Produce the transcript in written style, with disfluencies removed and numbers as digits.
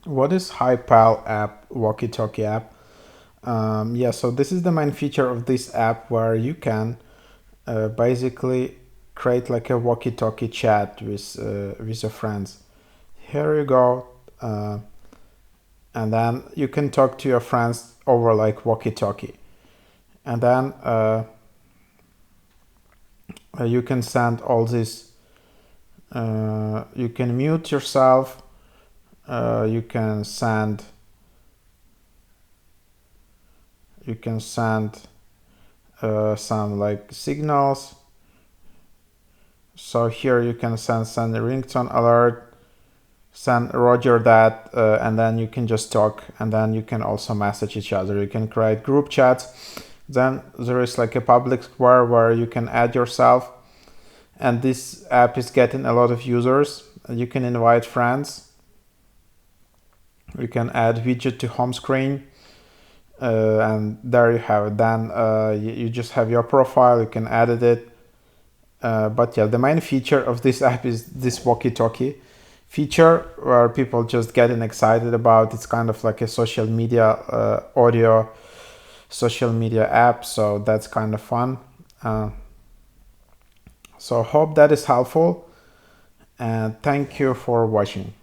What is HIPAL app, walkie-talkie app? Yeah, so this is the main feature of this app where you can basically create like a walkie-talkie chat with your friends. Here you go, and then you can talk to your friends over like walkie-talkie, and then you can send all this. You can mute yourself. You can send. You can send some like signals. So here you can send a ringtone alert, send Roger that, and then you can just talk, and then you can also message each other. You can create group chats. Then there is like a public square where you can add yourself, and this app is getting a lot of users. You can invite friends. You can add widget to home screen. And there you have it. Then you just have your profile, you can edit it. But yeah, the main feature of this app is this walkie-talkie feature where people just getting excited about. It's kind of like a social media audio social media app, so that's kind of fun. So hope that is helpful, and thank you for watching.